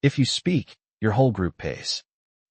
If you speak, your whole group pays.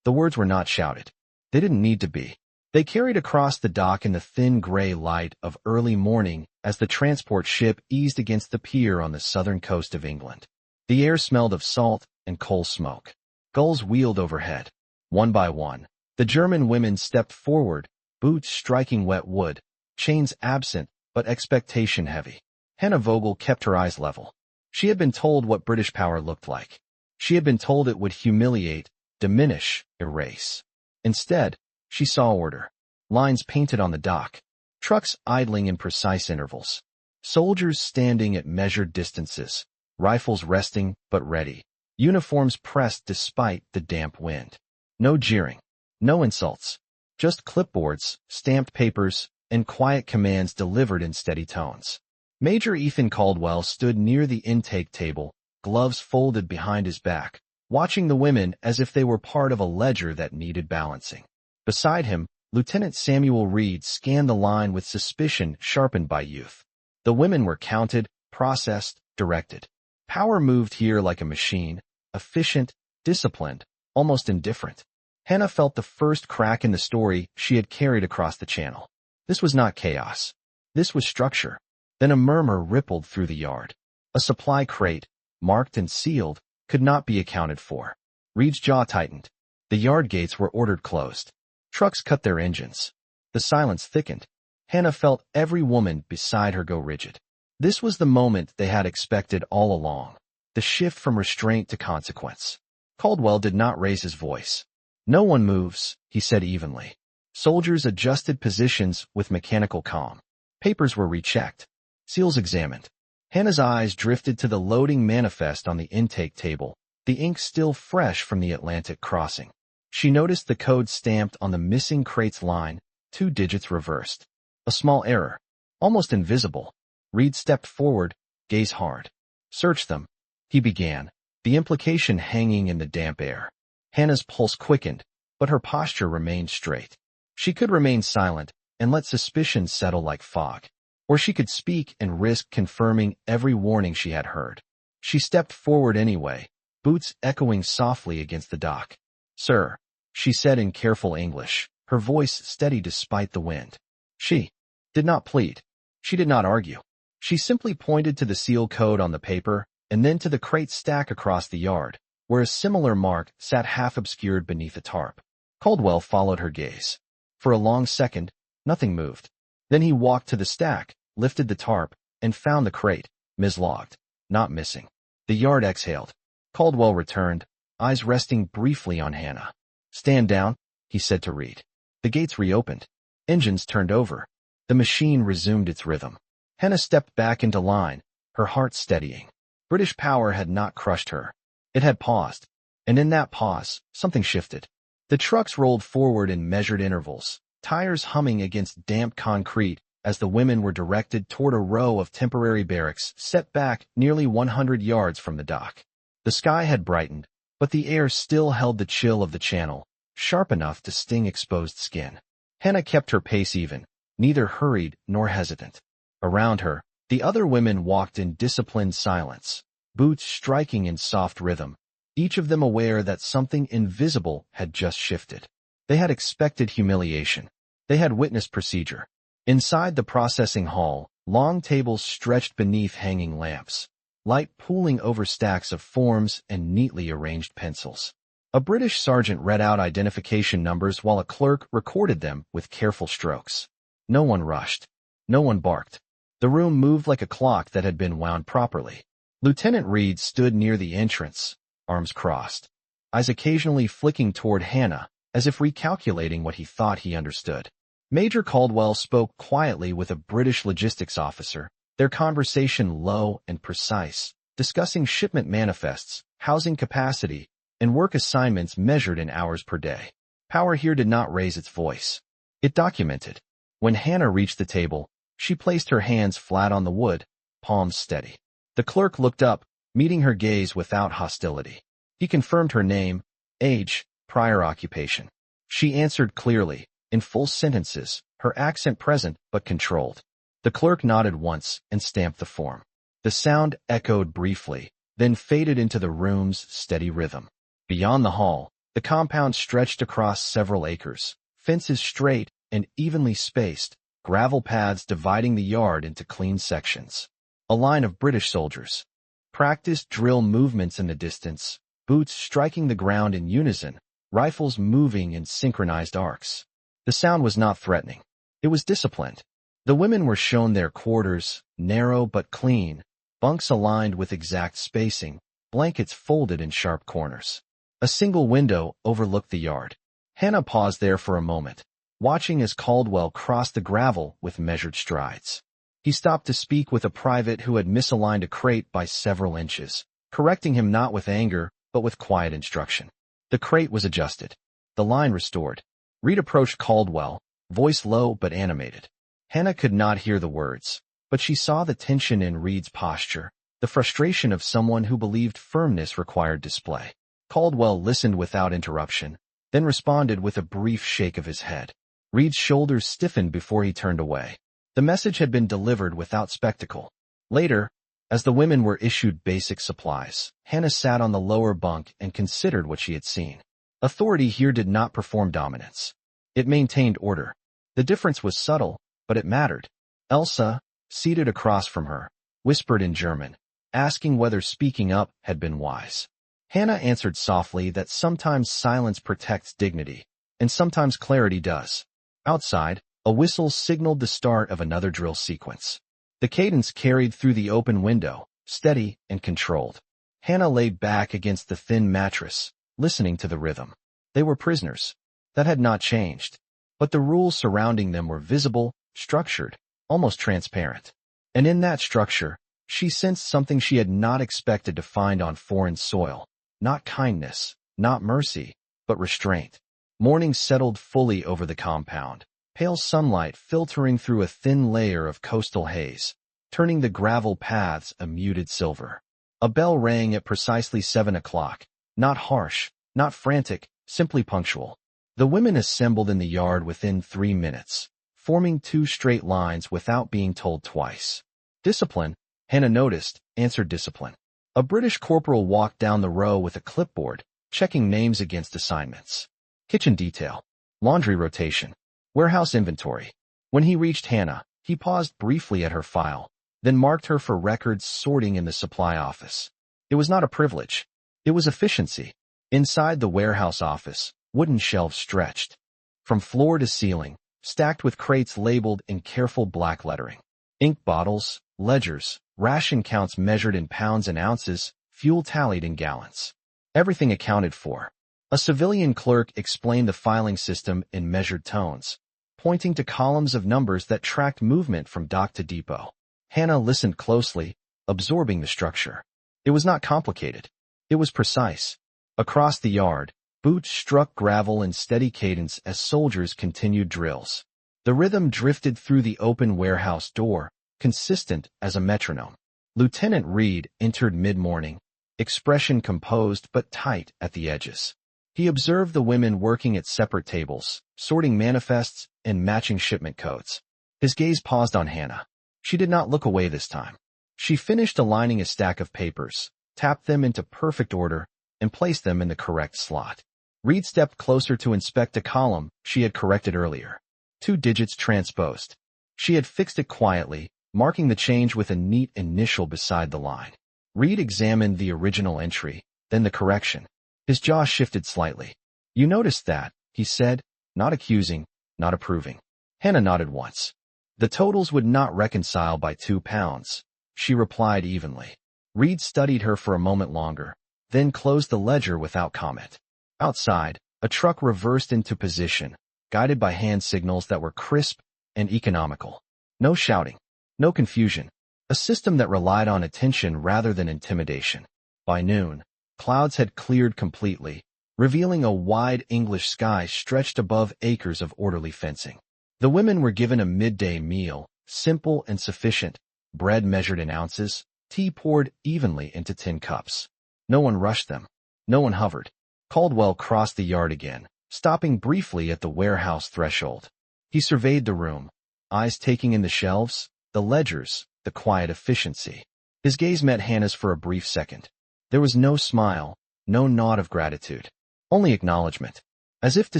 The words were not shouted. They didn't need to be. They carried across the dock in the thin gray light of early morning as the transport ship eased against the pier on the southern coast of England. The air smelled of salt and coal smoke. Gulls wheeled overhead. One by one, the German women stepped forward, boots striking wet wood, chains absent but expectation heavy. Hannah Vogel kept her eyes level. She had been told what British power looked like. She had been told it would humiliate, diminish, erase. Instead, she saw order. Lines painted on the dock. Trucks idling in precise intervals. Soldiers standing at measured distances. Rifles resting but ready. Uniforms pressed despite the damp wind. No jeering. No insults. Just clipboards, stamped papers, and quiet commands delivered in steady tones. Major Ethan Caldwell stood near the intake table, gloves folded behind his back, watching the women as if they were part of a ledger that needed balancing. Beside him, Lieutenant Samuel Reed scanned the line with suspicion sharpened by youth. The women were counted, processed, directed. Power moved here like a machine, efficient, disciplined, almost indifferent. Hannah felt the first crack in the story she had carried across the channel. This was not chaos. This was structure. Then a murmur rippled through the yard. A supply crate, marked and sealed, could not be accounted for. Reed's jaw tightened. The yard gates were ordered closed. Trucks cut their engines. The silence thickened. Hannah felt every woman beside her go rigid. This was the moment they had expected all along. The shift from restraint to consequence. Caldwell did not raise his voice. "No one moves," he said evenly. Soldiers adjusted positions with mechanical calm. Papers were rechecked. Seals examined. Hannah's eyes drifted to the loading manifest on the intake table, the ink still fresh from the Atlantic crossing. She noticed the code stamped on the missing crate's line, 2 digits reversed. A small error. Almost invisible. Reed stepped forward, gaze hard. "Search them," he began, the implication hanging in the damp air. Hannah's pulse quickened, but her posture remained straight. She could remain silent and let suspicion settle like fog. Or she could speak and risk confirming every warning she had heard. She stepped forward anyway, boots echoing softly against the dock. "Sir," she said in careful English, her voice steady despite the wind. She did not plead. She did not argue. She simply pointed to the seal code on the paper and then to the crate stack across the yard, where a similar mark sat half-obscured beneath a tarp. Caldwell followed her gaze. For a long second, nothing moved. Then he walked to the stack, lifted the tarp, and found the crate, mislogged, not missing. The yard exhaled. Caldwell returned, eyes resting briefly on Hannah. "Stand down," he said to Reed. The gates reopened. Engines turned over. The machine resumed its rhythm. Hannah stepped back into line, her heart steadying. British power had not crushed her. It had paused. And in that pause, something shifted. The trucks rolled forward in measured intervals, tires humming against damp concrete as the women were directed toward a row of temporary barracks set back nearly 100 yards from the dock. The sky had brightened, but the air still held the chill of the channel, sharp enough to sting exposed skin. Hannah kept her pace even, neither hurried nor hesitant. Around her, the other women walked in disciplined silence, boots striking in soft rhythm, each of them aware that something invisible had just shifted. They had expected humiliation. They had witnessed procedure. Inside the processing hall, long tables stretched beneath hanging lamps, light pooling over stacks of forms and neatly arranged pencils. A British sergeant read out identification numbers while a clerk recorded them with careful strokes. No one rushed. No one barked. The room moved like a clock that had been wound properly. Lieutenant Reed stood near the entrance, arms crossed, eyes occasionally flicking toward Hannah, as if recalculating what he thought he understood. Major Caldwell spoke quietly with a British logistics officer, their conversation low and precise, discussing shipment manifests, housing capacity, and work assignments measured in hours per day. Power here did not raise its voice. It documented. When Hannah reached the table, she placed her hands flat on the wood, palms steady. The clerk looked up, meeting her gaze without hostility. He confirmed her name, age, prior occupation. She answered clearly, in full sentences, her accent present but controlled. The clerk nodded once and stamped the form. The sound echoed briefly, then faded into the room's steady rhythm. Beyond the hall, the compound stretched across several acres, fences straight and evenly spaced, gravel paths dividing the yard into clean sections. A line of British soldiers practiced drill movements in the distance, boots striking the ground in unison, rifles moving in synchronized arcs. The sound was not threatening. It was disciplined. The women were shown their quarters, narrow but clean, bunks aligned with exact spacing, blankets folded in sharp corners. A single window overlooked the yard. Hannah paused there for a moment, watching as Caldwell crossed the gravel with measured strides. He stopped to speak with a private who had misaligned a crate by several inches, correcting him not with anger, but with quiet instruction. The crate was adjusted. The line restored. Reed approached Caldwell, voice low but animated. Hannah could not hear the words, but she saw the tension in Reed's posture, the frustration of someone who believed firmness required display. Caldwell listened without interruption, then responded with a brief shake of his head. Reed's shoulders stiffened before he turned away. The message had been delivered without spectacle. Later, as the women were issued basic supplies, Hannah sat on the lower bunk and considered what she had seen. Authority here did not perform dominance. It maintained order. The difference was subtle, but it mattered. Elsa, seated across from her, whispered in German, asking whether speaking up had been wise. Hannah answered softly that sometimes silence protects dignity, and sometimes clarity does. Outside, a whistle signaled the start of another drill sequence. The cadence carried through the open window, steady and controlled. Hannah lay back against the thin mattress, listening to the rhythm. They were prisoners. That had not changed. But the rules surrounding them were visible, structured, almost transparent. And in that structure, she sensed something she had not expected to find on foreign soil. Not kindness, not mercy, but restraint. Morning settled fully over the compound, pale sunlight filtering through a thin layer of coastal haze, turning the gravel paths a muted silver. A bell rang at precisely 7 o'clock, not harsh, not frantic, simply punctual. The women assembled in the yard within 3 minutes, forming 2 straight lines without being told twice. Discipline, Hannah noticed, answered discipline. A British corporal walked down the row with a clipboard, checking names against assignments. Kitchen detail, laundry rotation, warehouse inventory. When he reached Hannah, he paused briefly at her file, then marked her for records sorting in the supply office. It was not a privilege. It was efficiency. Inside the warehouse office, wooden shelves stretched from floor to ceiling, stacked with crates labeled in careful black lettering. Ink bottles, ledgers, ration counts measured in pounds and ounces, fuel tallied in gallons. Everything accounted for. A civilian clerk explained the filing system in measured tones, pointing to columns of numbers that tracked movement from dock to depot. Hannah listened closely, absorbing the structure. It was not complicated. It was precise. Across the yard, boots struck gravel in steady cadence as soldiers continued drills. The rhythm drifted through the open warehouse door, consistent as a metronome. Lieutenant Reed entered mid-morning, expression composed but tight at the edges. He observed the women working at separate tables, sorting manifests and matching shipment codes. His gaze paused on Hannah. She did not look away this time. She finished aligning a stack of papers, tapped them into perfect order, and placed them in the correct slot. Reed stepped closer to inspect a column she had corrected earlier. 2 digits transposed. She had fixed it quietly, marking the change with a neat initial beside the line. Reed examined the original entry, then the correction. His jaw shifted slightly. "You noticed that," he said, not accusing, not approving. Hannah nodded once. "The totals would not reconcile by 2 pounds," she replied evenly. Reed studied her for a moment longer, then closed the ledger without comment. Outside, a truck reversed into position, guided by hand signals that were crisp and economical. No shouting, no confusion. A system that relied on attention rather than intimidation. By noon, clouds had cleared completely, revealing a wide English sky stretched above acres of orderly fencing. The women were given a midday meal, simple and sufficient, bread measured in ounces, tea poured evenly into tin cups. No one rushed them. No one hovered. Caldwell crossed the yard again, stopping briefly at the warehouse threshold. He surveyed the room, eyes taking in the shelves, the ledgers, the quiet efficiency. His gaze met Hannah's for a brief second. There was no smile, no nod of gratitude, only acknowledgement, as if to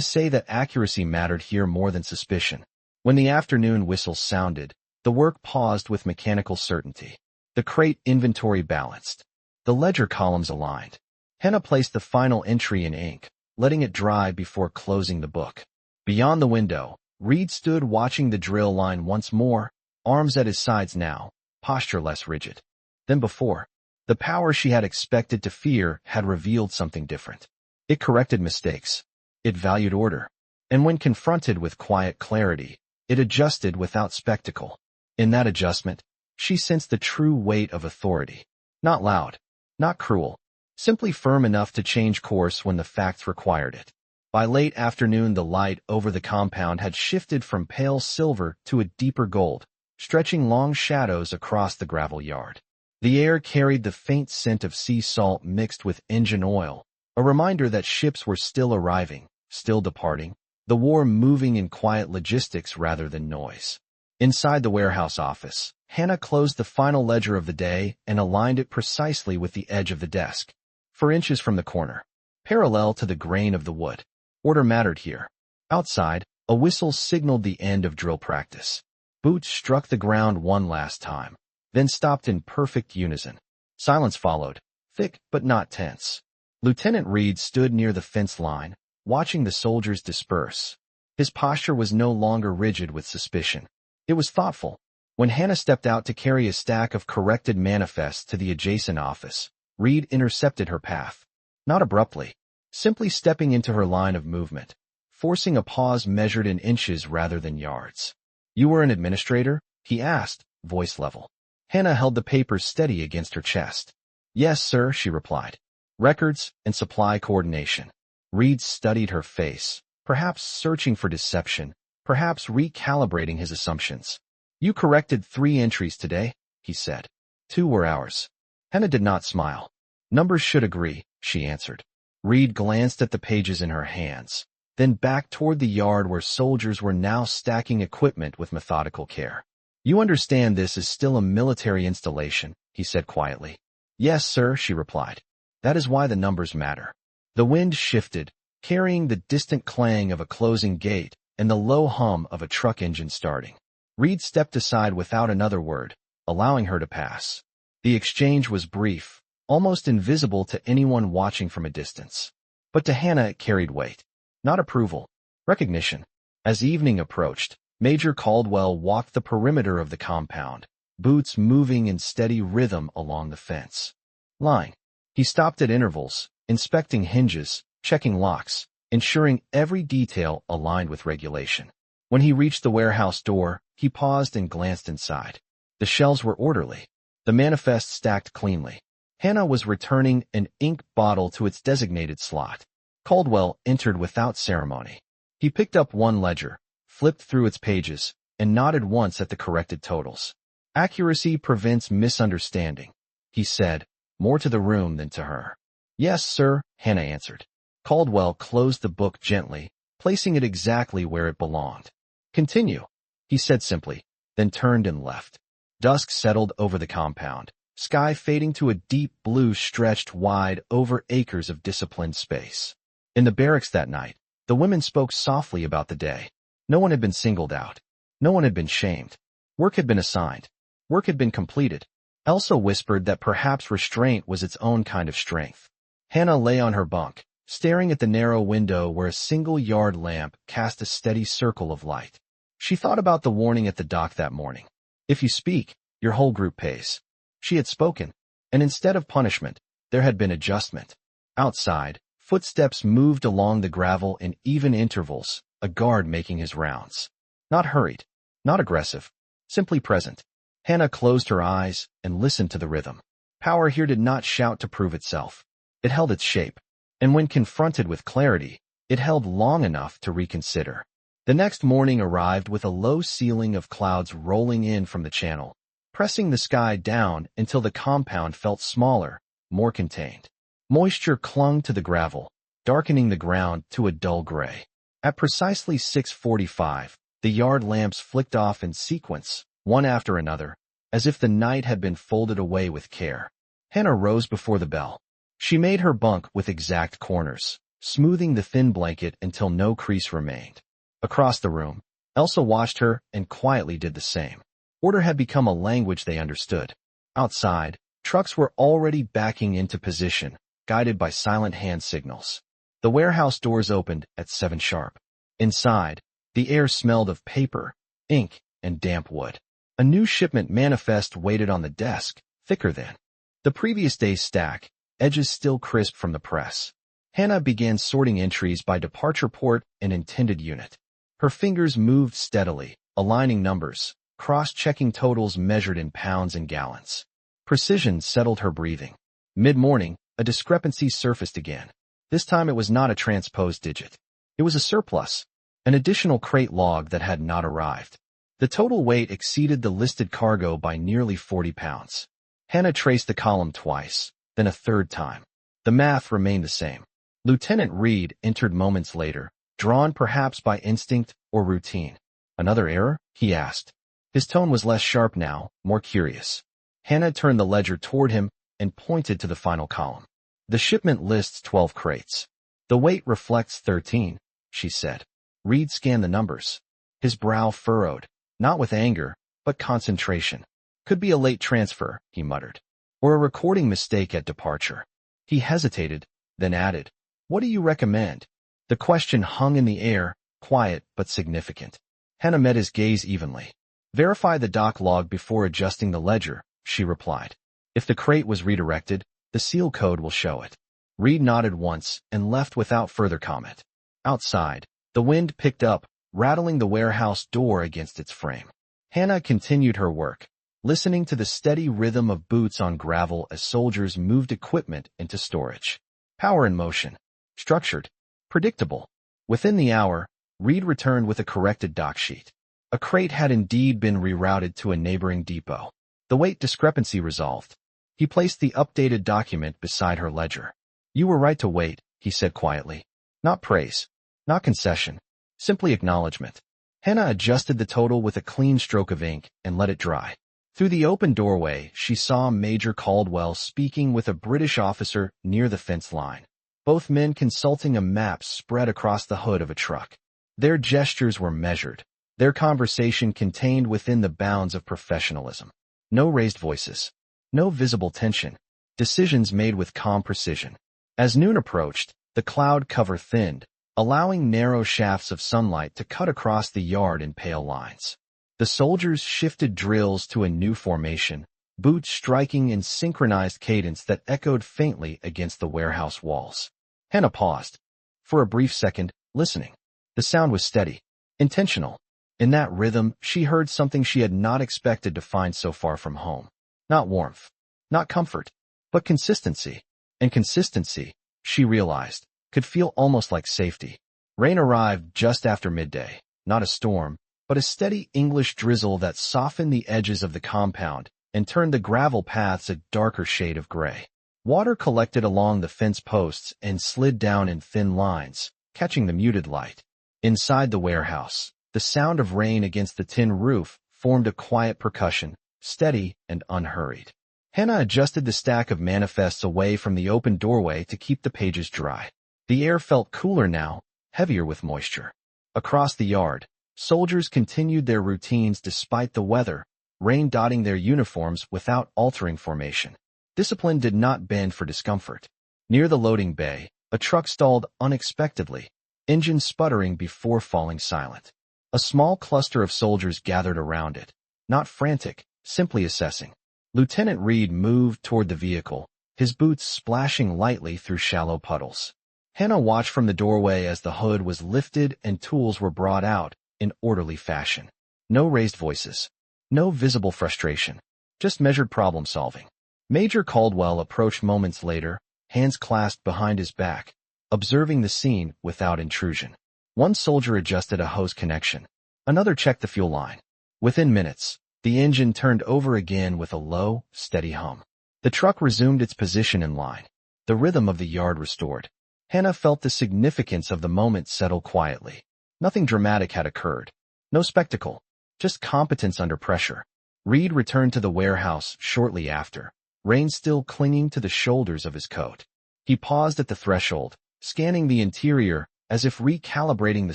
say that accuracy mattered here more than suspicion. When the afternoon whistle sounded, the work paused with mechanical certainty. The crate inventory balanced, the ledger columns aligned. Hannah placed the final entry in ink, letting it dry before closing the book. Beyond the window, Reed stood watching the drill line once more, arms at his sides now, posture less rigid than before. The power she had expected to fear had revealed something different. It corrected mistakes. It valued order. And when confronted with quiet clarity, it adjusted without spectacle. In that adjustment, she sensed the true weight of authority. Not loud, not cruel, simply firm enough to change course when the facts required it. By late afternoon, the light over the compound had shifted from pale silver to a deeper gold, stretching long shadows across the gravel yard. The air carried the faint scent of sea salt mixed with engine oil, a reminder that ships were still arriving, still departing, the war moving in quiet logistics rather than noise. Inside the warehouse office, Hannah closed the final ledger of the day and aligned it precisely with the edge of the desk, 4 inches from the corner, parallel to the grain of the wood. Order mattered here. Outside, a whistle signaled the end of drill practice. Boots struck the ground one last time, then stopped in perfect unison. Silence followed, thick but not tense. Lieutenant Reed stood near the fence line, watching the soldiers disperse. His posture was no longer rigid with suspicion. It was thoughtful. When Hannah stepped out to carry a stack of corrected manifests to the adjacent office, Reed intercepted her path. Not abruptly, simply stepping into her line of movement, forcing a pause measured in inches rather than yards. "You were an administrator?" he asked, voice level. Hannah held the papers steady against her chest. "Yes, sir," she replied. "Records and supply coordination." Reed studied her face, perhaps searching for deception, perhaps recalibrating his assumptions. "You corrected 3 entries today," he said. 2 were ours. Hannah did not smile. "Numbers should agree," she answered. Reed glanced at the pages in her hands, then back toward the yard where soldiers were now stacking equipment with methodical care. "You understand this is still a military installation," he said quietly. "Yes, sir," she replied. "That is why the numbers matter." The wind shifted, carrying the distant clang of a closing gate and the low hum of a truck engine starting. Reed stepped aside without another word, allowing her to pass. The exchange was brief, almost invisible to anyone watching from a distance. But to Hannah it carried weight. Not approval, recognition. As evening approached, Major Caldwell walked the perimeter of the compound, boots moving in steady rhythm along the fence line. He stopped at intervals, inspecting hinges, checking locks, ensuring every detail aligned with regulation. When he reached the warehouse door, he paused and glanced inside. The shelves were orderly, the manifests stacked cleanly. Hannah was returning an ink bottle to its designated slot. Caldwell entered without ceremony. He picked up one ledger, flipped through its pages, and nodded once at the corrected totals. "Accuracy prevents misunderstanding," he said, more to the room than to her. "Yes, sir," Hannah answered. Caldwell closed the book gently, placing it exactly where it belonged. "Continue," he said simply, then turned and left. Dusk settled over the compound, sky fading to a deep blue stretched wide over acres of disciplined space. In the barracks that night, the women spoke softly about the day. No one had been singled out. No one had been shamed. Work had been assigned. Work had been completed. Elsa whispered that perhaps restraint was its own kind of strength. Hannah lay on her bunk, staring at the narrow window where a single yard lamp cast a steady circle of light. She thought about the warning at the dock that morning. "If you speak, your whole group pays." She had spoken, and instead of punishment, there had been adjustment. Outside, footsteps moved along the gravel in even intervals, a guard making his rounds. Not hurried, not aggressive, simply present. Hannah closed her eyes and listened to the rhythm. Power here did not shout to prove itself. It held its shape, and when confronted with clarity, it held long enough to reconsider. The next morning arrived with a low ceiling of clouds rolling in from the channel, pressing the sky down until the compound felt smaller, more contained. Moisture clung to the gravel, darkening the ground to a dull gray. At precisely 6:45, the yard lamps flicked off in sequence, one after another, as if the night had been folded away with care. Hannah rose before the bell. She made her bunk with exact corners, smoothing the thin blanket until no crease remained. Across the room, Elsa watched her and quietly did the same. Order had become a language they understood. Outside, trucks were already backing into position, guided by silent hand signals. The warehouse doors opened at 7 sharp. Inside, the air smelled of paper, ink, and damp wood. A new shipment manifest waited on the desk, thicker than the previous day's stack, edges still crisp from the press. Hannah began sorting entries by departure port and intended unit. Her fingers moved steadily, aligning numbers, cross-checking totals measured in pounds and gallons. Precision settled her breathing. Mid-morning, a discrepancy surfaced again. This time it was not a transposed digit. It was a surplus, an additional crate log that had not arrived. The total weight exceeded the listed cargo by nearly 40 pounds. Hannah traced the column twice, then a third time. The math remained the same. Lieutenant Reed entered moments later, drawn perhaps by instinct or routine. Another error? He asked. His tone was less sharp now, more curious. Hannah turned the ledger toward him and pointed to the final column. The shipment lists 12 crates. The weight reflects 13, she said. Reed scanned the numbers. His brow furrowed, not with anger, but concentration. Could be a late transfer, he muttered, or a recording mistake at departure. He hesitated, then added, "What do you recommend?" The question hung in the air, quiet but significant. Hannah met his gaze evenly. "Verify the dock log before adjusting the ledger," she replied. "If the crate was redirected, the seal code will show it." Reed nodded once and left without further comment. Outside, the wind picked up, rattling the warehouse door against its frame. Hannah continued her work, listening to the steady rhythm of boots on gravel as soldiers moved equipment into storage. Power in motion. Structured. Predictable. Within the hour, Reed returned with a corrected dock sheet. A crate had indeed been rerouted to a neighboring depot. The weight discrepancy resolved. He placed the updated document beside her ledger. "You were right to wait," he said quietly. Not praise. Not concession. Simply acknowledgement. Hannah adjusted the total with a clean stroke of ink and let it dry. Through the open doorway, she saw Major Caldwell speaking with a British officer near the fence line. Both men consulting a map spread across the hood of a truck. Their gestures were measured. Their conversation contained within the bounds of professionalism. No raised voices. No visible tension. Decisions made with calm precision. As noon approached, the cloud cover thinned, allowing narrow shafts of sunlight to cut across the yard in pale lines. The soldiers shifted drills to a new formation, boots striking in synchronized cadence that echoed faintly against the warehouse walls. Hannah paused. For a brief second, listening. The sound was steady, intentional. In that rhythm, she heard something she had not expected to find so far from home. Not warmth, not comfort, but consistency. And consistency, she realized, could feel almost like safety. Rain arrived just after midday, not a storm, but a steady English drizzle that softened the edges of the compound and turned the gravel paths a darker shade of gray. Water collected along the fence posts and slid down in thin lines, catching the muted light. Inside the warehouse, the sound of rain against the tin roof formed a quiet percussion, steady and unhurried. Hannah adjusted the stack of manifests away from the open doorway to keep the pages dry. The air felt cooler now, heavier with moisture. Across the yard, soldiers continued their routines despite the weather, rain dotting their uniforms without altering formation. Discipline did not bend for discomfort. Near the loading bay, a truck stalled unexpectedly, engine sputtering before falling silent. A small cluster of soldiers gathered around it, not frantic, simply assessing. Lieutenant Reed moved toward the vehicle, his boots splashing lightly through shallow puddles. Hannah watched from the doorway as the hood was lifted and tools were brought out in orderly fashion. No raised voices. No visible frustration. Just measured problem solving. Major Caldwell approached moments later, hands clasped behind his back, observing the scene without intrusion. One soldier adjusted a hose connection. Another checked the fuel line. Within minutes, the engine turned over again with a low, steady hum. The truck resumed its position in line. The rhythm of the yard restored. Hannah felt the significance of the moment settle quietly. Nothing dramatic had occurred. No spectacle. Just competence under pressure. Reed returned to the warehouse shortly after, rain still clinging to the shoulders of his coat. He paused at the threshold, scanning the interior as if recalibrating the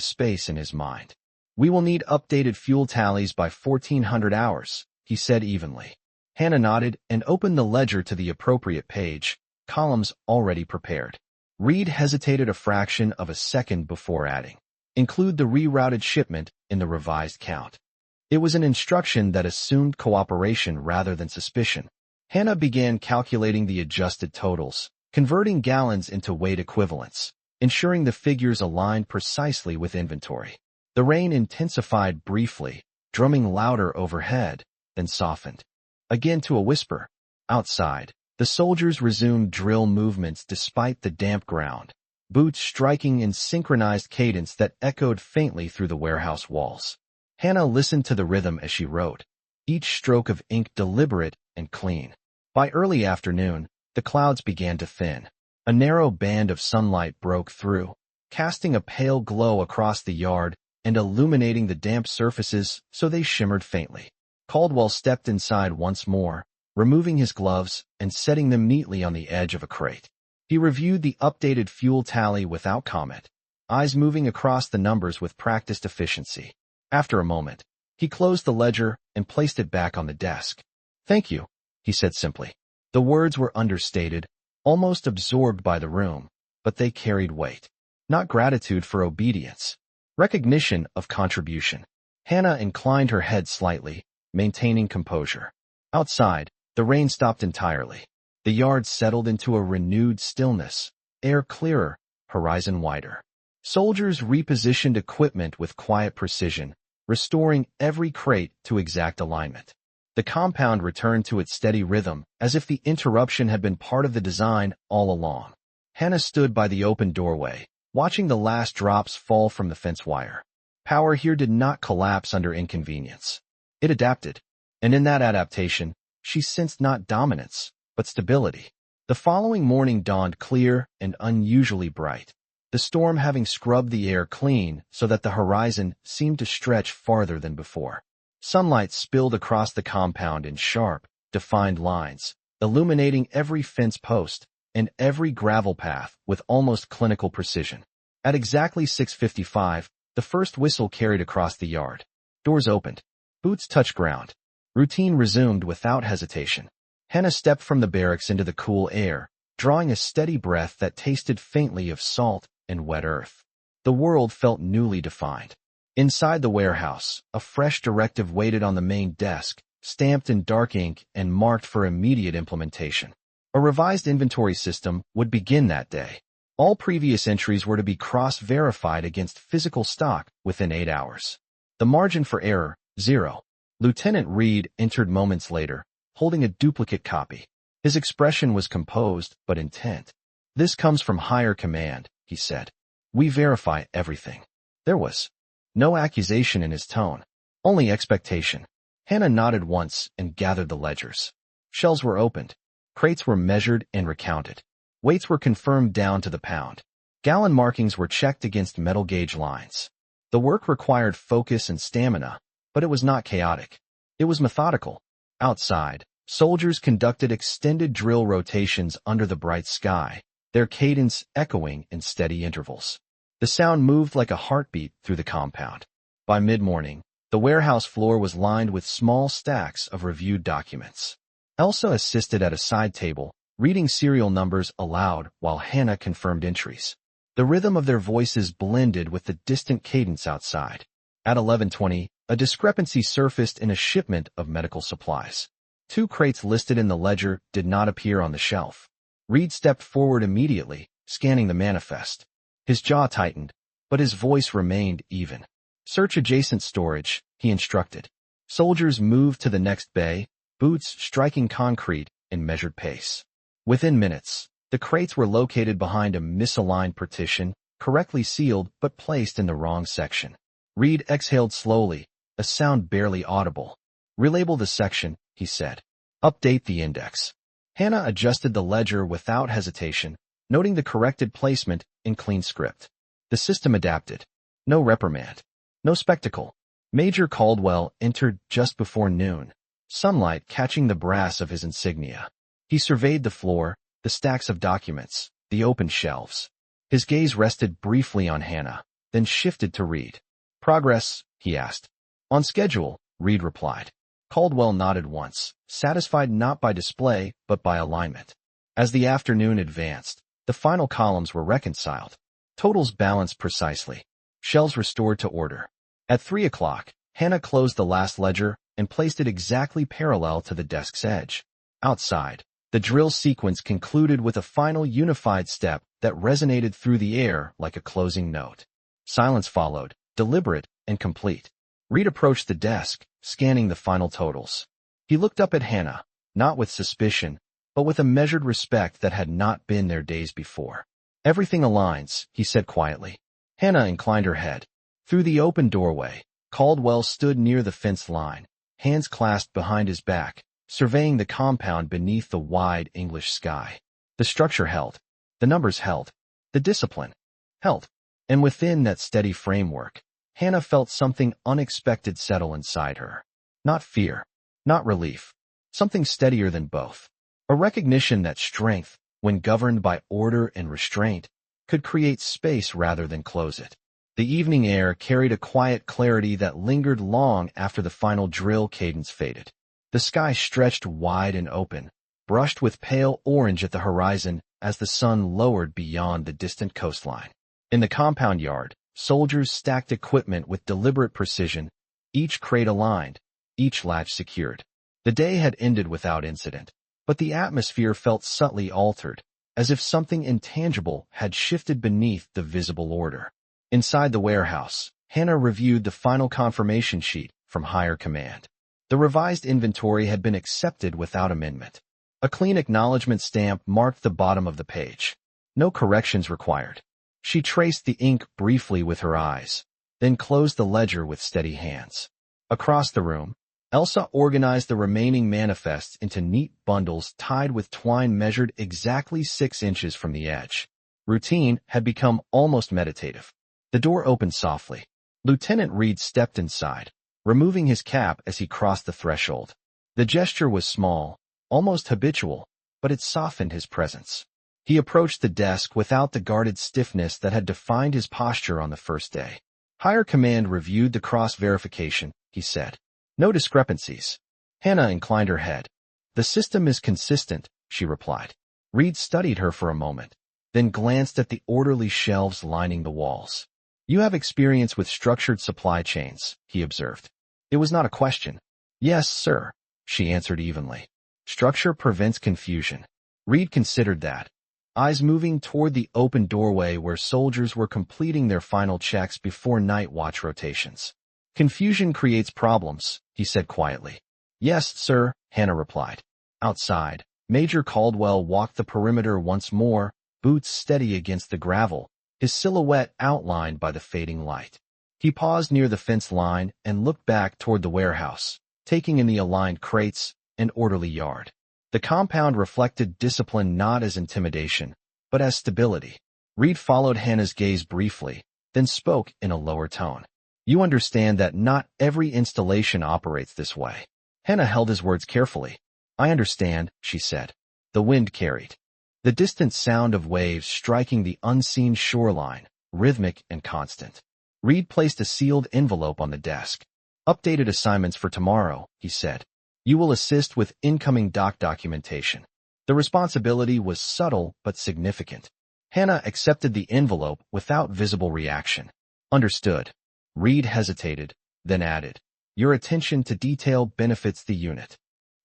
space in his mind. "We will need updated fuel tallies by 1400 hours, he said evenly. Hannah nodded and opened the ledger to the appropriate page, columns already prepared. Reed hesitated a fraction of a second before adding, "Include the rerouted shipment in the revised count." It was an instruction that assumed cooperation rather than suspicion. Hannah began calculating the adjusted totals, converting gallons into weight equivalents, ensuring the figures aligned precisely with inventory. The rain intensified briefly, drumming louder overhead, then softened. Again to a whisper. Outside, the soldiers resumed drill movements despite the damp ground, boots striking in synchronized cadence that echoed faintly through the warehouse walls. Hannah listened to the rhythm as she wrote, each stroke of ink deliberate and clean. By early afternoon, the clouds began to thin. A narrow band of sunlight broke through, casting a pale glow across the yard and illuminating the damp surfaces so they shimmered faintly. Caldwell stepped inside once more, removing his gloves and setting them neatly on the edge of a crate. He reviewed the updated fuel tally without comment, eyes moving across the numbers with practiced efficiency. After a moment, he closed the ledger and placed it back on the desk. "Thank you," he said simply. The words were understated, almost absorbed by the room, but they carried weight. Not gratitude for obedience, recognition of contribution. Hannah inclined her head slightly, maintaining composure. Outside, the rain stopped entirely. The yard settled into a renewed stillness, air clearer, horizon wider. Soldiers repositioned equipment with quiet precision, restoring every crate to exact alignment. The compound returned to its steady rhythm, as if the interruption had been part of the design all along. Hannah stood by the open doorway, watching the last drops fall from the fence wire. Power here did not collapse under inconvenience. It adapted, and in that adaptation, she sensed not dominance, but stability. The following morning dawned clear and unusually bright, the storm having scrubbed the air clean so that the horizon seemed to stretch farther than before. Sunlight spilled across the compound in sharp, defined lines, illuminating every fence post and every gravel path with almost clinical precision. At exactly 6:55, the first whistle carried across the yard. Doors opened. Boots touched ground. Routine resumed without hesitation. Hannah stepped from the barracks into the cool air, drawing a steady breath that tasted faintly of salt and wet earth. The world felt newly defined. Inside the warehouse, a fresh directive waited on the main desk, stamped in dark ink and marked for immediate implementation. A revised inventory system would begin that day. All previous entries were to be cross-verified against physical stock within 8 hours. The margin for error, 0. Lieutenant Reed entered moments later, holding a duplicate copy. His expression was composed but intent. "This comes from higher command," he said. "We verify everything." There was no accusation in his tone, only expectation. Hannah nodded once and gathered the ledgers. Shelves were opened. Crates were measured and recounted. Weights were confirmed down to the pound. Gallon markings were checked against metal gauge lines. The work required focus and stamina, but it was not chaotic. It was methodical. Outside, soldiers conducted extended drill rotations under the bright sky, their cadence echoing in steady intervals. The sound moved like a heartbeat through the compound. By mid-morning, the warehouse floor was lined with small stacks of reviewed documents. Elsa assisted at a side table, reading serial numbers aloud while Hannah confirmed entries. The rhythm of their voices blended with the distant cadence outside. At 11:20, a discrepancy surfaced in a shipment of medical supplies. 2 crates listed in the ledger did not appear on the shelf. Reed stepped forward immediately, scanning the manifest. His jaw tightened, but his voice remained even. "Search adjacent storage," he instructed. Soldiers moved to the next bay, boots striking concrete in measured pace. Within minutes, the crates were located behind a misaligned partition, correctly sealed but placed in the wrong section. Reed exhaled slowly, a sound barely audible. "Relabel the section," he said. "Update the index." Hannah adjusted the ledger without hesitation, noting the corrected placement in clean script. The system adapted. No reprimand. No spectacle. Major Caldwell entered just before noon, sunlight catching the brass of his insignia. He surveyed the floor, the stacks of documents, the open shelves. His gaze rested briefly on Hannah, then shifted to Reed. "Progress?" he asked. "On schedule," Reed replied. Caldwell nodded once, satisfied not by display but by alignment. As the afternoon advanced, the final columns were reconciled. Totals balanced precisely. Shelves restored to order. At 3 o'clock, Hannah closed the last ledger and placed it exactly parallel to the desk's edge. Outside, the drill sequence concluded with a final unified step that resonated through the air like a closing note. Silence followed, deliberate and complete. Reed approached the desk, scanning the final totals. He looked up at Hannah, not with suspicion, but with a measured respect that had not been there days before. "Everything aligns," he said quietly. Hannah inclined her head. Through the open doorway, Caldwell stood near the fence line, hands clasped behind his back, surveying the compound beneath the wide English sky. The structure held. The numbers held. The discipline held. And within that steady framework, Hannah felt something unexpected settle inside her. Not fear, not relief, something steadier than both. A recognition that strength, when governed by order and restraint, could create space rather than close it. The evening air carried a quiet clarity that lingered long after the final drill cadence faded. The sky stretched wide and open, brushed with pale orange at the horizon as the sun lowered beyond the distant coastline. In the compound yard, soldiers stacked equipment with deliberate precision, each crate aligned, each latch secured. The day had ended without incident, but the atmosphere felt subtly altered, as if something intangible had shifted beneath the visible order. Inside the warehouse, Hannah reviewed the final confirmation sheet from higher command. The revised inventory had been accepted without amendment. A clean acknowledgement stamp marked the bottom of the page. No corrections required. She traced the ink briefly with her eyes, then closed the ledger with steady hands. Across the room, Elsa organized the remaining manifests into neat bundles tied with twine measured exactly 6 inches from the edge. Routine had become almost meditative. The door opened softly. Lieutenant Reed stepped inside, removing his cap as he crossed the threshold. The gesture was small, almost habitual, but it softened his presence. He approached the desk without the guarded stiffness that had defined his posture on the first day. "Higher command reviewed the cross-verification," he said. "No discrepancies." Hannah inclined her head. "The system is consistent," she replied. Reed studied her for a moment, then glanced at the orderly shelves lining the walls. "You have experience with structured supply chains," he observed. It was not a question. "Yes, sir," she answered evenly. "Structure prevents confusion." Reed considered that, eyes moving toward the open doorway where soldiers were completing their final checks before night watch rotations. "Confusion creates problems," he said quietly. "Yes, sir," Hannah replied. Outside, Major Caldwell walked the perimeter once more, boots steady against the gravel, his silhouette outlined by the fading light. He paused near the fence line and looked back toward the warehouse, taking in the aligned crates and orderly yard. The compound reflected discipline not as intimidation, but as stability. Reed followed Hannah's gaze briefly, then spoke in a lower tone. "You understand that not every installation operates this way." Hannah held his words carefully. "I understand," she said. The wind carried. The distant sound of waves striking the unseen shoreline, rhythmic and constant. Reed placed a sealed envelope on the desk. "Updated assignments for tomorrow," he said. "You will assist with incoming documentation." The responsibility was subtle but significant. Hannah accepted the envelope without visible reaction. "Understood." Reed hesitated, then added, "Your attention to detail benefits the unit."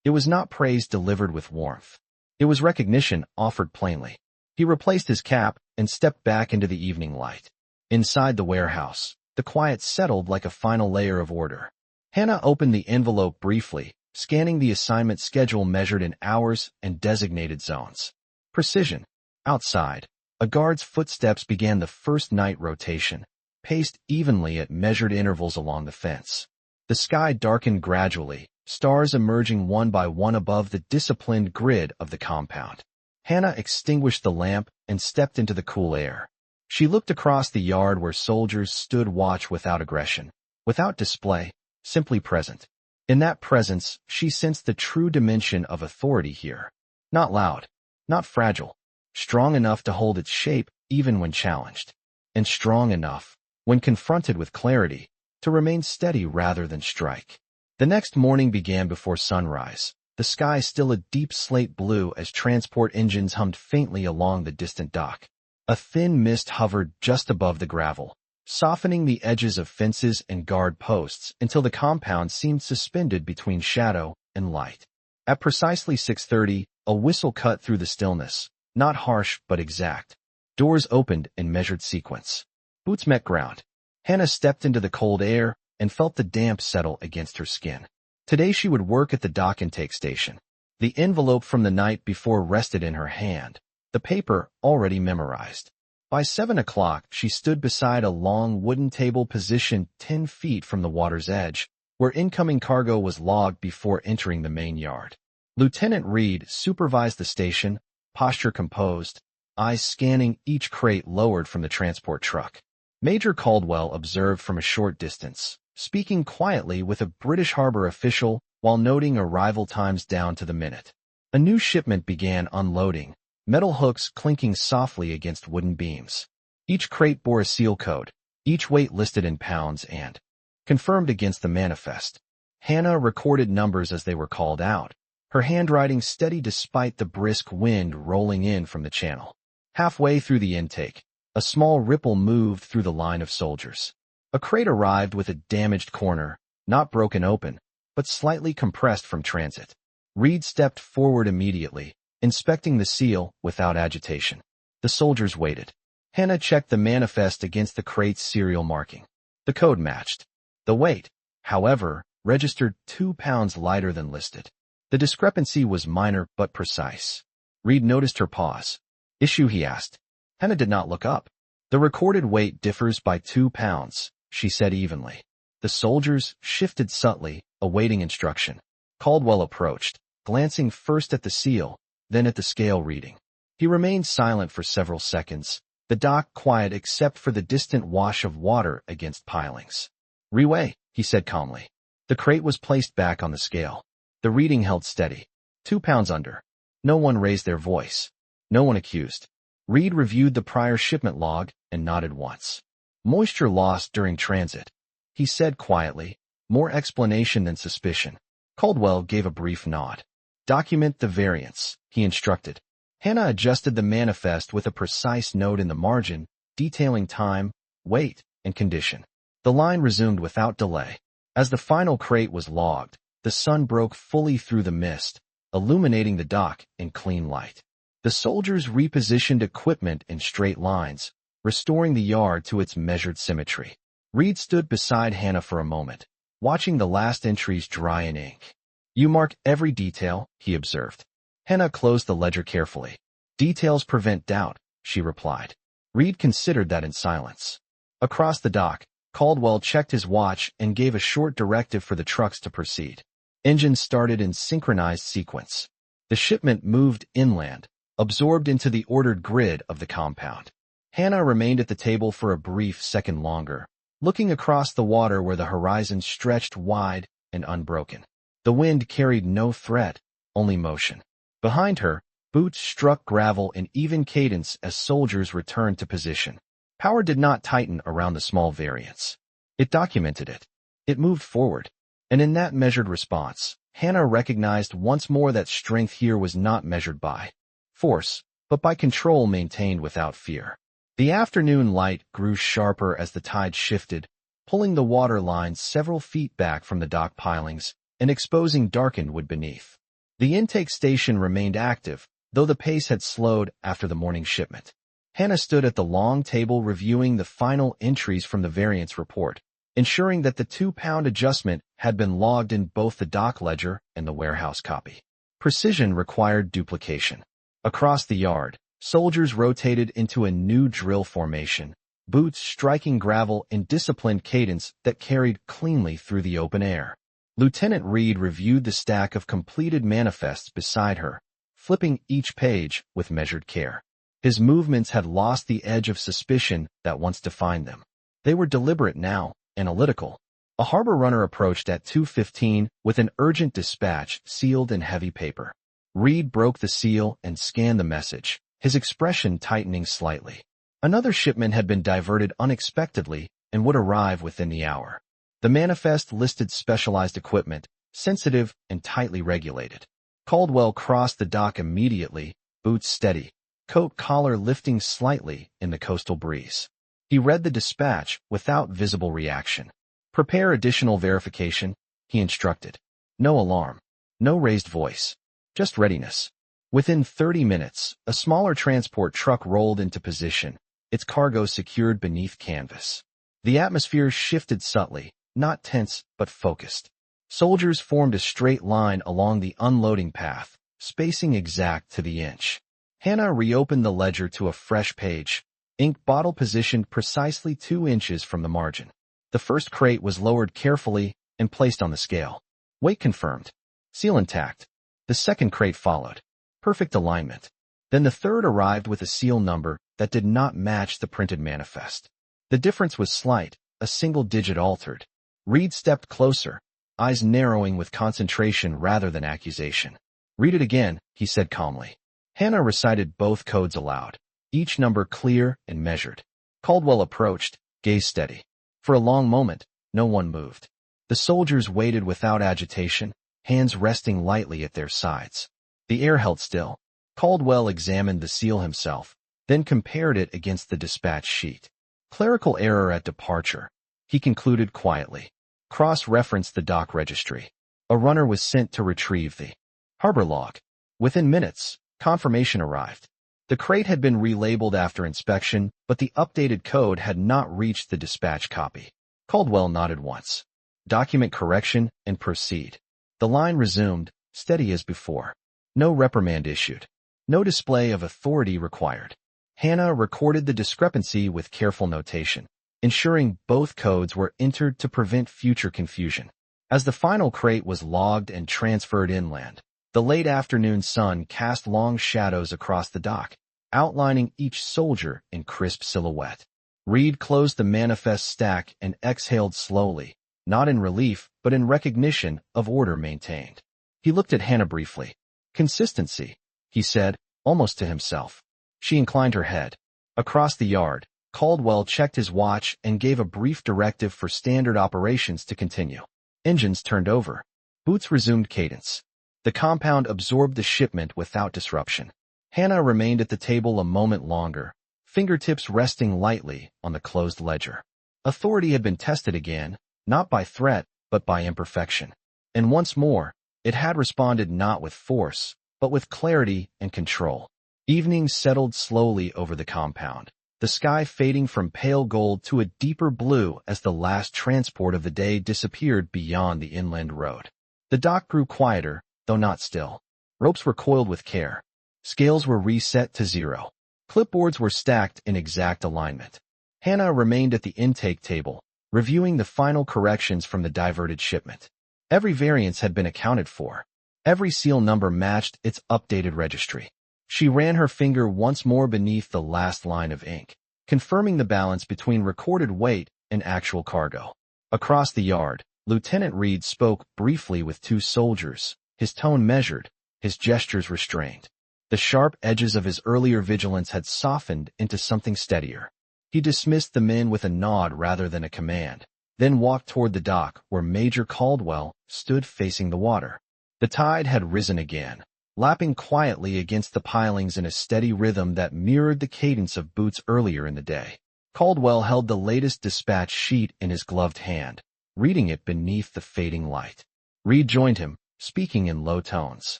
It was not praise delivered with warmth. It was recognition offered plainly. He replaced his cap and stepped back into the evening light. Inside the warehouse, the quiet settled like a final layer of order. Hannah opened the envelope briefly, scanning the assignment schedule measured in hours and designated zones. Precision. Outside, a guard's footsteps began the first night rotation, paced evenly at measured intervals along the fence. The sky darkened gradually, stars emerging one by one above the disciplined grid of the compound. Hannah extinguished the lamp and stepped into the cool air. She looked across the yard where soldiers stood watch without aggression, without display, simply present. In that presence, she sensed the true dimension of authority here. Not loud, not fragile, strong enough to hold its shape even when challenged, and strong enough, when confronted with clarity, to remain steady rather than strike. The next morning began before sunrise, the sky still a deep slate blue as transport engines hummed faintly along the distant dock. A thin mist hovered just above the gravel, softening the edges of fences and guard posts until the compound seemed suspended between shadow and light. At precisely 6:30, a whistle cut through the stillness, not harsh but exact. Doors opened in measured sequence. Boots met ground. Hannah stepped into the cold air and felt the damp settle against her skin. Today she would work at the dock intake station. The envelope from the night before rested in her hand, the paper already memorized. By 7 o'clock, she stood beside a long wooden table positioned 10 feet from the water's edge, where incoming cargo was logged before entering the main yard. Lieutenant Reed supervised the station, posture composed, eyes scanning each crate lowered from the transport truck. Major Caldwell observed from a short distance, speaking quietly with a British harbor official while noting arrival times down to the minute. A new shipment began unloading, metal hooks clinking softly against wooden beams. Each crate bore a seal code, each weight listed in pounds and confirmed against the manifest. Hannah recorded numbers as they were called out, her handwriting steady despite the brisk wind rolling in from the channel. Halfway through the intake, a small ripple moved through the line of soldiers. A crate arrived with a damaged corner, not broken open, but slightly compressed from transit. Reed stepped forward immediately, inspecting the seal without agitation. The soldiers waited. Hannah checked the manifest against the crate's serial marking. The code matched. The weight, however, registered 2 pounds lighter than listed. The discrepancy was minor but precise. Reed noticed her pause. Issue, he asked. Hannah did not look up. The recorded weight differs by 2 pounds, she said evenly. The soldiers shifted subtly, awaiting instruction. Caldwell approached, glancing first at the seal, then at the scale reading. He remained silent for several seconds, the dock quiet except for the distant wash of water against pilings. Reweigh, he said calmly. The crate was placed back on the scale. The reading held steady. 2 pounds under. No one raised their voice. No one accused. Reed reviewed the prior shipment log and nodded once. Moisture lost during transit, he said quietly, more explanation than suspicion. Caldwell gave a brief nod. Document the variance, he instructed. Hannah adjusted the manifest with a precise note in the margin, detailing time, weight, and condition. The line resumed without delay. As the final crate was logged, the sun broke fully through the mist, illuminating the dock in clean light. The soldiers repositioned equipment in straight lines, restoring the yard to its measured symmetry. Reed stood beside Hannah for a moment, watching the last entries dry in ink. You mark every detail, he observed. Hannah closed the ledger carefully. Details prevent doubt, she replied. Reed considered that in silence. Across the dock, Caldwell checked his watch and gave a short directive for the trucks to proceed. Engines started in synchronized sequence. The shipment moved inland, absorbed into the ordered grid of the compound. Hannah remained at the table for a brief second longer, looking across the water where the horizon stretched wide and unbroken. The wind carried no threat, only motion. Behind her, boots struck gravel in even cadence as soldiers returned to position. Power did not tighten around the small variance. It documented it. It moved forward. And in that measured response, Hannah recognized once more that strength here was not measured by force, but by control maintained without fear. The afternoon light grew sharper as the tide shifted, pulling the water line several feet back from the dock pilings and exposing darkened wood beneath. The intake station remained active, though the pace had slowed after the morning shipment. Hannah stood at the long table reviewing the final entries from the variance report, ensuring that the 2-pound adjustment had been logged in both the dock ledger and the warehouse copy. Precision required duplication. Across the yard, soldiers rotated into a new drill formation, boots striking gravel in disciplined cadence that carried cleanly through the open air. Lieutenant Reed reviewed the stack of completed manifests beside her, flipping each page with measured care. His movements had lost the edge of suspicion that once defined them. They were deliberate now, analytical. A harbor runner approached at 2:15 with an urgent dispatch sealed in heavy paper. Reed broke the seal and scanned the message, his expression tightening slightly. Another shipment had been diverted unexpectedly and would arrive within the hour. The manifest listed specialized equipment, sensitive and tightly regulated. Caldwell crossed the dock immediately, boots steady, coat collar lifting slightly in the coastal breeze. He read the dispatch without visible reaction. Prepare additional verification, he instructed. No alarm. No raised voice. Just readiness. Within 30 minutes, a smaller transport truck rolled into position, its cargo secured beneath canvas. The atmosphere shifted subtly, not tense but focused. Soldiers formed a straight line along the unloading path, spacing exact to the inch. Hannah reopened the ledger to a fresh page, ink bottle positioned precisely 2 inches from the margin. The first crate was lowered carefully and placed on the scale. Weight confirmed. Seal intact. The second crate followed. Perfect alignment. Then the third arrived with a seal number that did not match the printed manifest. The difference was slight, a single digit altered. Reed stepped closer, eyes narrowing with concentration rather than accusation. Read it again, he said calmly. Hannah recited both codes aloud, each number clear and measured. Caldwell approached, gaze steady. For a long moment, no one moved. The soldiers waited without agitation, hands resting lightly at their sides. The air held still. Caldwell examined the seal himself, then compared it against the dispatch sheet. Clerical error at departure, he concluded quietly. Cross-referenced the dock registry. A runner was sent to retrieve the harbor log. Within minutes, confirmation arrived. The crate had been relabeled after inspection, but the updated code had not reached the dispatch copy. Caldwell nodded once. Document correction and proceed. The line resumed, steady as before. No reprimand issued. No display of authority required. Hannah recorded the discrepancy with careful notation, ensuring both codes were entered to prevent future confusion. As the final crate was logged and transferred inland, the late afternoon sun cast long shadows across the dock, outlining each soldier in crisp silhouette. Reed closed the manifest stack and exhaled slowly, not in relief, but in recognition of order maintained. He looked at Hannah briefly. Consistency, he said, almost to himself. She inclined her head. Across the yard, Caldwell checked his watch and gave a brief directive for standard operations to continue. Engines turned over. Boots resumed cadence. The compound absorbed the shipment without disruption. Hannah remained at the table a moment longer, fingertips resting lightly on the closed ledger. Authority had been tested again, not by threat, but by imperfection. And once more, it had responded not with force, but with clarity and control. Evening settled slowly over the compound, the sky fading from pale gold to a deeper blue as the last transport of the day disappeared beyond the inland road. The dock grew quieter, though not still. Ropes were coiled with care. Scales were reset to 0. Clipboards were stacked in exact alignment. Hannah remained at the intake table, reviewing the final corrections from the diverted shipment. Every variance had been accounted for. Every seal number matched its updated registry. She ran her finger once more beneath the last line of ink, confirming the balance between recorded weight and actual cargo. Across the yard, Lieutenant Reed spoke briefly with 2 soldiers, his tone measured, his gestures restrained. The sharp edges of his earlier vigilance had softened into something steadier. He dismissed the men with a nod rather than a command, then walked toward the dock where Major Caldwell stood facing the water. The tide had risen again, lapping quietly against the pilings in a steady rhythm that mirrored the cadence of boots earlier in the day. Caldwell held the latest dispatch sheet in his gloved hand, reading it beneath the fading light. Reed joined him, speaking in low tones.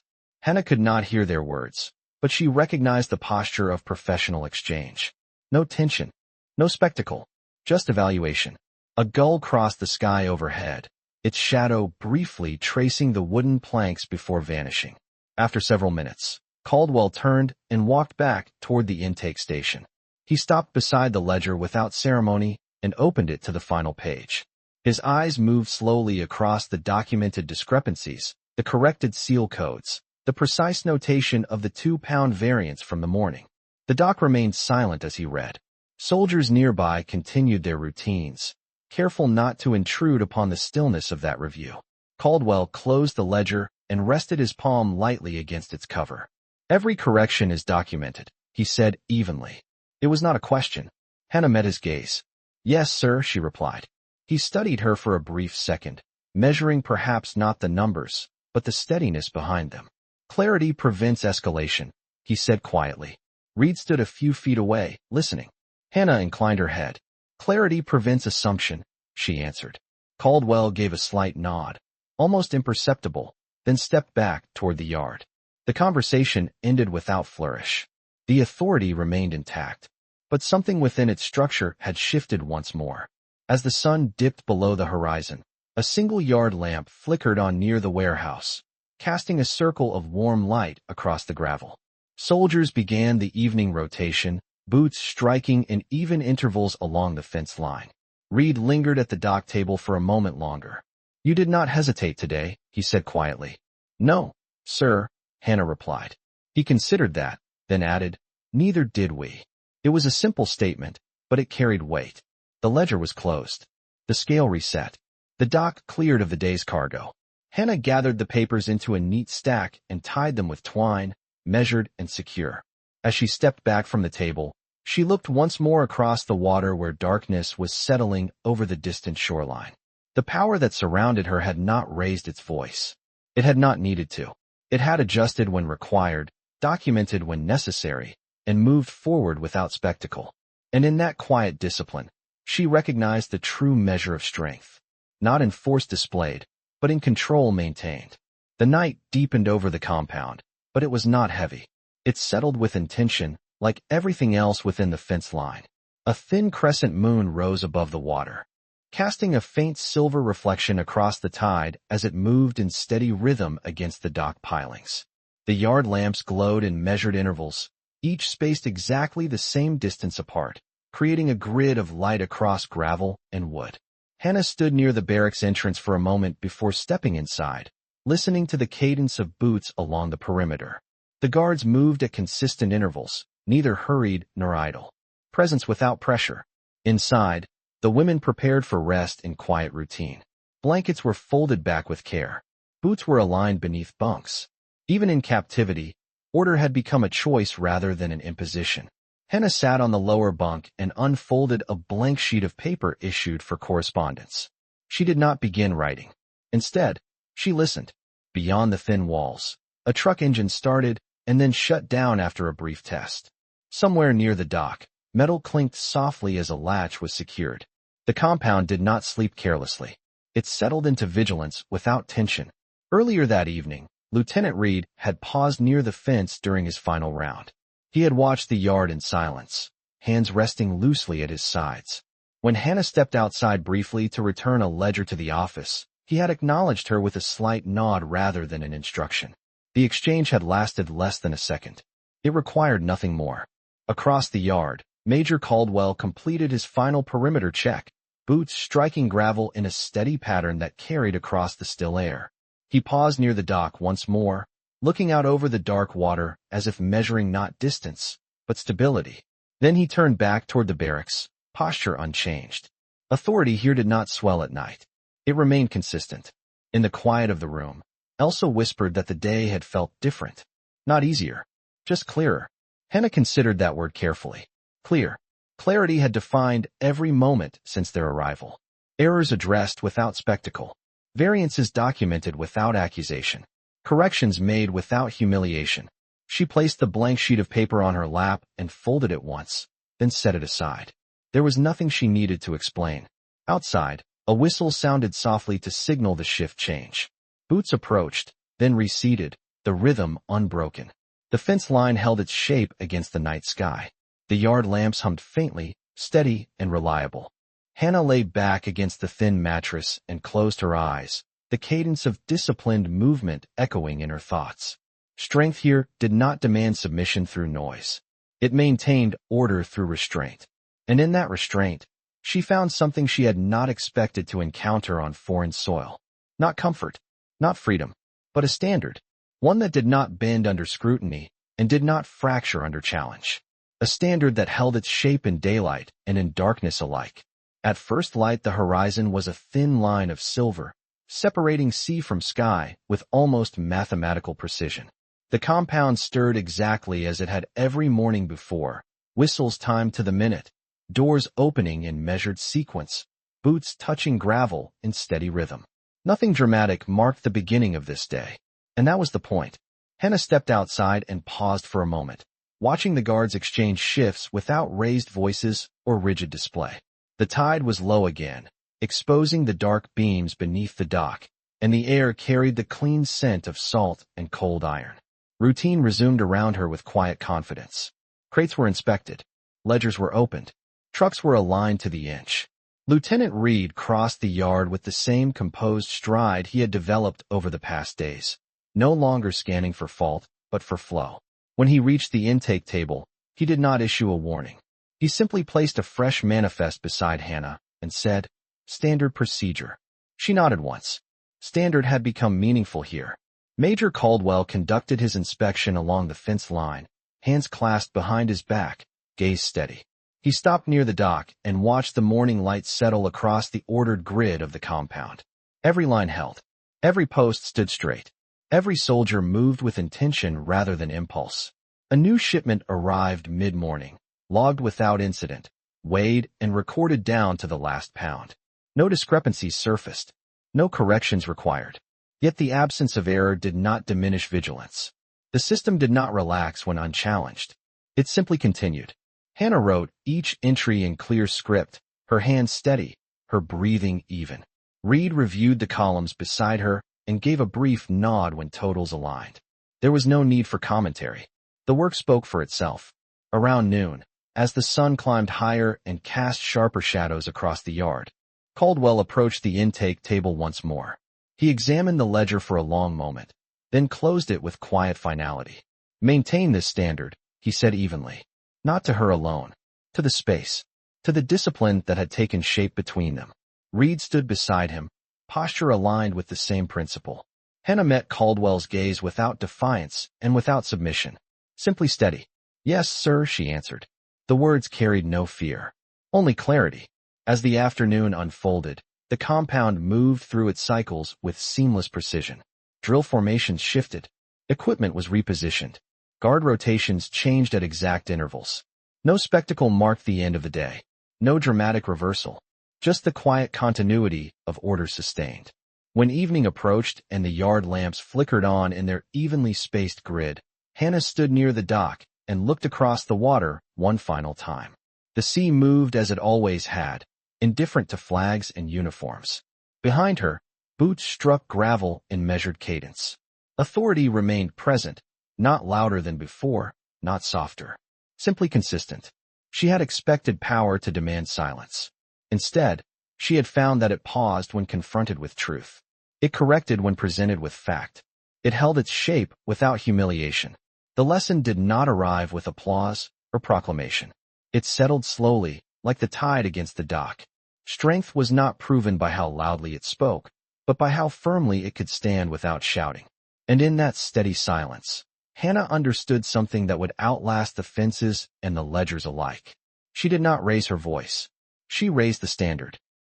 Hannah could not hear their words, but she recognized the posture of professional exchange. No tension, no spectacle, just evaluation. A gull crossed the sky overhead, its shadow briefly tracing the wooden planks before vanishing. After several minutes, Caldwell turned and walked back toward the intake station. He stopped beside the ledger without ceremony and opened it to the final page. His eyes moved slowly across the documented discrepancies, the corrected seal codes, the precise notation of the 2-pound variance from the morning. The dock remained silent as he read. Soldiers nearby continued their routines, careful not to intrude upon the stillness of that review. Caldwell closed the ledger and rested his palm lightly against its cover. Every correction is documented, he said evenly. It was not a question. Hannah met his gaze. Yes, sir, she replied. He studied her for a brief second, measuring perhaps not the numbers, but the steadiness behind them. Clarity prevents escalation, he said quietly. Reed stood a few feet away, listening. Hannah inclined her head. Clarity prevents assumption, she answered. Caldwell gave a slight nod, almost imperceptible, then stepped back toward the yard. The conversation ended without flourish. The authority remained intact, but something within its structure had shifted once more. As the sun dipped below the horizon, a single yard lamp flickered on near the warehouse, casting a circle of warm light across the gravel. Soldiers began the evening rotation, boots striking in even intervals along the fence line. Reed lingered at the dock table for a moment longer. You did not hesitate today, he said quietly. No, sir, Hannah replied. He considered that, then added, neither did we. It was a simple statement, but it carried weight. The ledger was closed. The scale reset. The dock cleared of the day's cargo. Hannah gathered the papers into a neat stack and tied them with twine, measured and secure. As she stepped back from the table, she looked once more across the water where darkness was settling over the distant shoreline. The power that surrounded her had not raised its voice. It had not needed to. It had adjusted when required, documented when necessary, and moved forward without spectacle. And in that quiet discipline, she recognized the true measure of strength, not in force displayed, but in control maintained. The night deepened over the compound, but it was not heavy. It settled with intention, like everything else within the fence line. A thin crescent moon rose above the water, casting a faint silver reflection across the tide as it moved in steady rhythm against the dock pilings. The yard lamps glowed in measured intervals, each spaced exactly the same distance apart, creating a grid of light across gravel and wood. Hannah stood near the barracks entrance for a moment before stepping inside, listening to the cadence of boots along the perimeter. The guards moved at consistent intervals, neither hurried nor idle. Presence without pressure. Inside, the women prepared for rest in quiet routine. Blankets were folded back with care. Boots were aligned beneath bunks. Even in captivity, order had become a choice rather than an imposition. Hannah sat on the lower bunk and unfolded a blank sheet of paper issued for correspondence. She did not begin writing. Instead, she listened. Beyond the thin walls, a truck engine started and then shut down after a brief test. Somewhere near the dock, metal clinked softly as a latch was secured. The compound did not sleep carelessly. It settled into vigilance without tension. Earlier that evening, Lieutenant Reed had paused near the fence during his final round. He had watched the yard in silence, hands resting loosely at his sides. When Hannah stepped outside briefly to return a ledger to the office, he had acknowledged her with a slight nod rather than an instruction. The exchange had lasted less than a second. It required nothing more. Across the yard, Major Caldwell completed his final perimeter check, boots striking gravel in a steady pattern that carried across the still air. He paused near the dock once more, looking out over the dark water as if measuring not distance, but stability. Then he turned back toward the barracks, posture unchanged. Authority here did not swell at night. It remained consistent. In the quiet of the room, Elsa whispered that the day had felt different. Not easier, just clearer. Hannah considered that word carefully. Clear. Clarity had defined every moment since their arrival. Errors addressed without spectacle. Variances documented without accusation. Corrections made without humiliation. She placed the blank sheet of paper on her lap and folded it once, then set it aside. There was nothing she needed to explain. Outside, a whistle sounded softly to signal the shift change. Boots approached, then receded, the rhythm unbroken. The fence line held its shape against the night sky. The yard lamps hummed faintly, steady and reliable. Hannah lay back against the thin mattress and closed her eyes, the cadence of disciplined movement echoing in her thoughts. Strength here did not demand submission through noise. It maintained order through restraint. And in that restraint, she found something she had not expected to encounter on foreign soil. Not comfort, not freedom, but a standard. One that did not bend under scrutiny and did not fracture under challenge. A standard that held its shape in daylight and in darkness alike. At first light, the horizon was a thin line of silver, separating sea from sky with almost mathematical precision. The compound stirred exactly as it had every morning before, whistles timed to the minute, doors opening in measured sequence, boots touching gravel in steady rhythm. Nothing dramatic marked the beginning of this day, and that was the point. Hannah stepped outside and paused for a moment, watching the guards exchange shifts without raised voices or rigid display. The tide was low again, exposing the dark beams beneath the dock, and the air carried the clean scent of salt and cold iron. Routine resumed around her with quiet confidence. Crates were inspected. Ledgers were opened. Trucks were aligned to the inch. Lieutenant Reed crossed the yard with the same composed stride he had developed over the past days, no longer scanning for fault, but for flow. When he reached the intake table, he did not issue a warning. He simply placed a fresh manifest beside Hannah and said, "Standard procedure." She nodded once. Standard had become meaningful here. Major Caldwell conducted his inspection along the fence line, hands clasped behind his back, gaze steady. He stopped near the dock and watched the morning light settle across the ordered grid of the compound. Every line held. Every post stood straight. Every soldier moved with intention rather than impulse. A new shipment arrived mid-morning, logged without incident, weighed and recorded down to the last pound. No discrepancies surfaced. No corrections required. Yet the absence of error did not diminish vigilance. The system did not relax when unchallenged. It simply continued. Hannah wrote each entry in clear script, her hands steady, her breathing even. Reed reviewed the columns beside her and gave a brief nod when totals aligned. There was no need for commentary. The work spoke for itself. Around noon, as the sun climbed higher and cast sharper shadows across the yard, Caldwell approached the intake table once more. He examined the ledger for a long moment, then closed it with quiet finality. "Maintain this standard," he said evenly. Not to her alone, to the space, to the discipline that had taken shape between them. Reed stood beside him, posture aligned with the same principle. Hannah met Caldwell's gaze without defiance and without submission. Simply steady. "Yes, sir," she answered. The words carried no fear, only clarity. As the afternoon unfolded, the compound moved through its cycles with seamless precision. Drill formations shifted. Equipment was repositioned. Guard rotations changed at exact intervals. No spectacle marked the end of the day. No dramatic reversal. Just the quiet continuity of order sustained. When evening approached and the yard lamps flickered on in their evenly spaced grid, Hannah stood near the dock and looked across the water one final time. The sea moved as it always had, indifferent to flags and uniforms. Behind her, boots struck gravel in measured cadence. Authority remained present, not louder than before, not softer. Simply consistent. She had expected power to demand silence. Instead, she had found that it paused when confronted with truth. It corrected when presented with fact. It held its shape without humiliation. The lesson did not arrive with applause or proclamation. It settled slowly, like the tide against the dock. Strength was not proven by how loudly it spoke, but by how firmly it could stand without shouting. And in that steady silence, Hannah understood something that would outlast the fences and the ledgers alike. She did not raise her voice. She raised the standard.